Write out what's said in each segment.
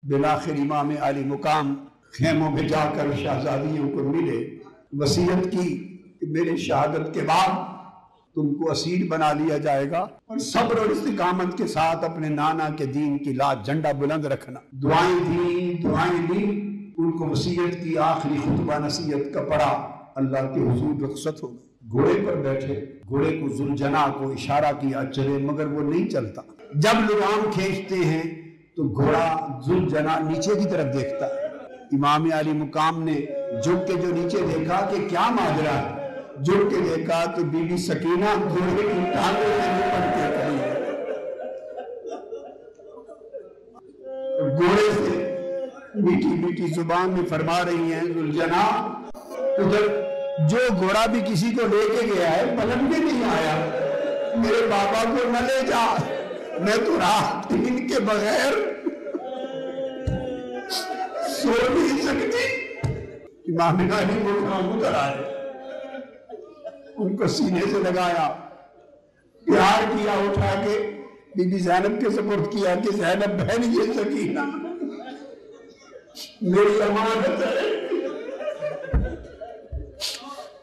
बिलाखिर इमाम आली मुकाम खेमों में जाकर शहजादियों को मिले, वसीयत की कि मेरे शहादत के बाद तुमको असीर बना लिया जाएगा और सब्र और इस्तिकामत के साथ अपने नाना के दीन की लाज झंडा बुलंद रखना। दुआएं दी, उनको वसीयत की, आखिरी खुतबा नसीहत का पढ़ा, अल्लाह के हुजूर रुखसत हो गए। घोड़े पर बैठे, घोड़े को जुलजना को इशारा किया चले, मगर वो नहीं चलता। जब लगाम खींचते हैं तो घोड़ा जुलजना नीचे की तरफ देखता है। इमाम अली मुकाम ने झुक के जो नीचे देखा कि क्या माजरा है, झुक के देखा तो बीबी सकीना घोड़े की टांगों में लिपट के खड़ी है। घोड़े से मीठी मीठी जुबान में फरमा रही हैं, जुलजना उधर जो घोड़ा भी किसी को लेके गया है पलट में नहीं आया, मेरे बाबा को न ले जा, मैं तो रात दिन के बगैर सो नहीं सकती। इमाम अली मुकाम उधर आए, उनको सीने से लगाया, प्यार किया, उठा के बीबी ज़ैनब के सुपुर्द किया कि ज़ैनब बहन ये सकीना मेरी अमानत है,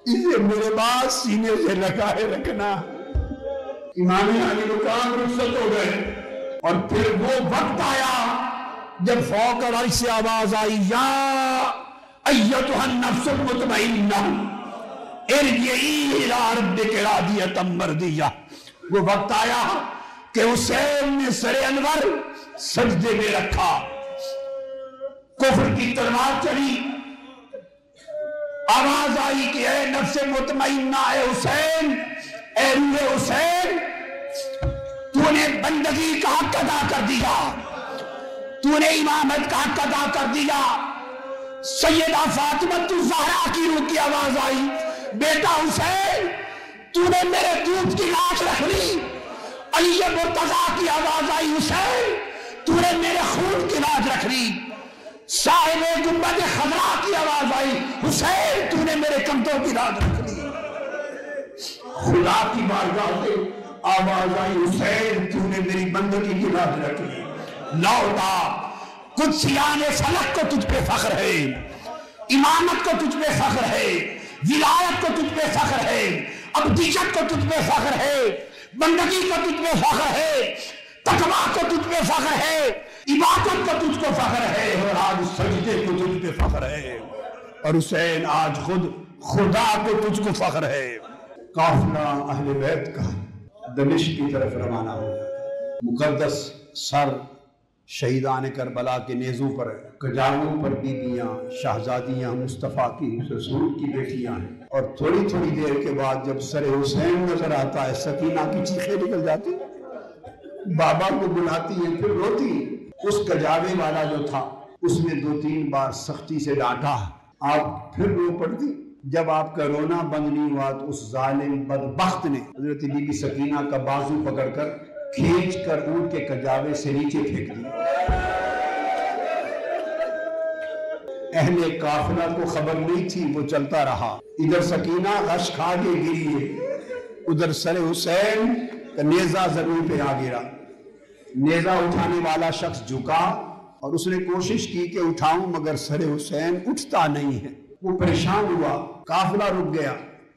इसे मेरे पास सीने से लगाए रखना। इमाम अली मुकाम रुखसत हो गए और फिर वो वक्त आया जब फौकर अर्श से आवाज आई, या अय्यतुहन नफ्सुल मुतमइन्ना इरजिई इला रब्बिकी रादियतम मर्दिया। वो वक्त आया कि हुसैन ने सरे अनवर सजदे में रखा, कुफ्र की तलवार चढ़ी, आवाज आई कि ऐ नफ्से मुतमइन्ना, ऐ हुसैन, ऐ रूहे हुसैन, तूने बंदगी का हक अदा कर दिया, तूने इमामत का हक अदा कर दिया। सैयदा फातिमा ज़हरा की रूह की आवाज आई, बेटा हुसैन, तूने मेरे दूध की लाश रख ली। अली मुर्तजा की आवाज आई, हुसैन, तूने मेरे खून की लाश रख ली। साहिबे गुंबद खजरा की आवाज आई, हुसैन, तूने मेरे कंधों की लाश रख ली। खुदा की बारगाह से आवाज आई, हुसैन, तूने मेरी बंदगी की लाश रख ली। लौटा कुदसियान फलक को तुझ पे फख्र है, इमामत को तुझ पे फख्र है, विलायत को तुझ पे फख्र है, अब्दियत को तुझ पे फख्र है, बंदगी को तुझ पे फख्र है, तकवा को तुझ पे फख्र है, इबादत को तुझको फख्र है, और आज सजदे को तुझ पे फख्र है। और हुसैन आज खुद खुदा को तुझको फख्र है। काफिला अहले बैत का दमिश्क की तरफ रवाना हो जाता। मुकद्दस सर शहीदान करबला के नेज़ों पर, कजारों पर बीबियां, शहजादियां मुस्तफ़ा की, रसूल की बेटियां हैं। और थोड़ी थोड़ी देर के बाद जब सर हुसैन नजर आता है, सकीना की चीखें निकल जाती, बाबा को बुलाती है, फिर रोती। उस कजावे वाला जो था उसने 2-3 बार सख्ती से डांटा, आप फिर रो पड़ती। जब आपका रोना बंद नहीं हुआ तो उस जालिम बदबख्त ने हजरत बीबी सकीना का बाजू पकड़कर खींच कर ऊंट के कजावे से नीचे फेंक दी। अहले काफिला को खबर नहीं थी, वो चलता रहा। इधर सकीना गश खा के गिरी है, उधर सर हुसैन का नेजा जमीन पे आ गिरा। नेजा उठाने वाला शख्स झुका और उसने कोशिश की कि उठाऊं, मगर सर हुसैन उठता नहीं है। वो परेशान हुआ, काफिला रुक गया।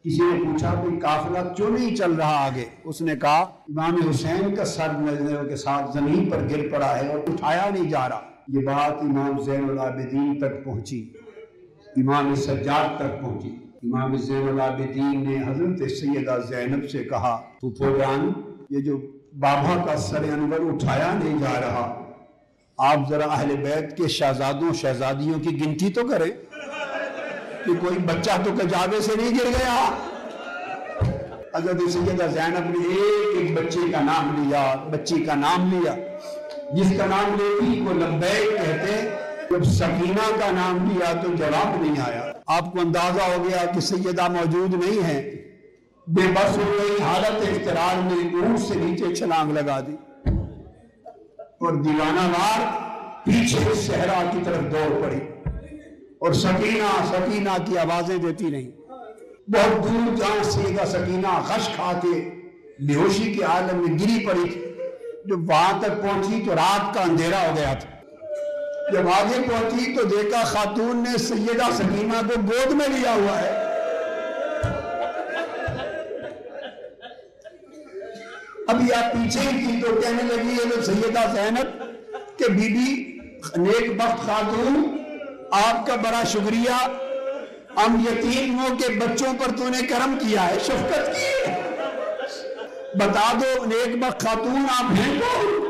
किसी ने पूछा कोई काफिला क्यों नहीं चल रहा आगे? उसने कहा इमाम हुसैन का सर नजरों के साथ जमीन पर गिर पड़ा है और उठाया नहीं जा रहा। ये बात इमाम ज़ैनुल आबिदीन तक पहुंची, इमाम सज्जाद तक पहुंची। इमाम ज़ैनुल आबिदीन ने हजरत सैयदा ज़ैनब से कहा, फूफो जान, ये जो बाबा का सर अनवर उठाया नहीं जा रहा, आप जरा अहले बैत के शहजादों शहजादियों की गिनती तो करें कि कोई बच्चा तो कजावे से नहीं गिर गया। हज़रत सैयदा ज़ैनब ने एक बच्चे का नाम लिया, बच्ची का नाम लिया। जिसका नाम लेती वो लब्बैक कहते। जब सकीना का नाम लिया तो जवाब नहीं आया। आपको अंदाजा हो गया कि सैयदा मौजूद नहीं है। बेबस हो गई, हालत इख्तिरार में ऊंट से नीचे छलांग लगा दी और दीवाना वार पीछे सहरा की तरफ दौड़ पड़ी। और सकीना सकीना की आवाजें देती नहीं। बहुत दूर जहां सैयदा सकीना गश खा के बेहोशी के आलम में गिरी पड़ी थी, जब वहां तक पहुंची तो रात का अंधेरा हो गया था। جب آگے پہنچی تو دیکھا خاتون نے سیدہ سکینہ کو گود میں لیا ہوا ہے. ابھی آپ پیچھے ہی تھی تو کہنے لگی ہے تو سیدہ زینب کہ بی بی نیک بخت خاتون آپ کا بڑا شکریہ، ہم یتیموں کے بچوں پر تو نے کرم کیا ہے، شفقت کی ہے. بتا دو نیک بخت خاتون آپ ہیں کون؟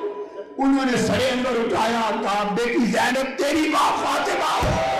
انہوں نے سرے اندر اٹھایا، کہا بیٹی زینب تیری ماں فاطمہ.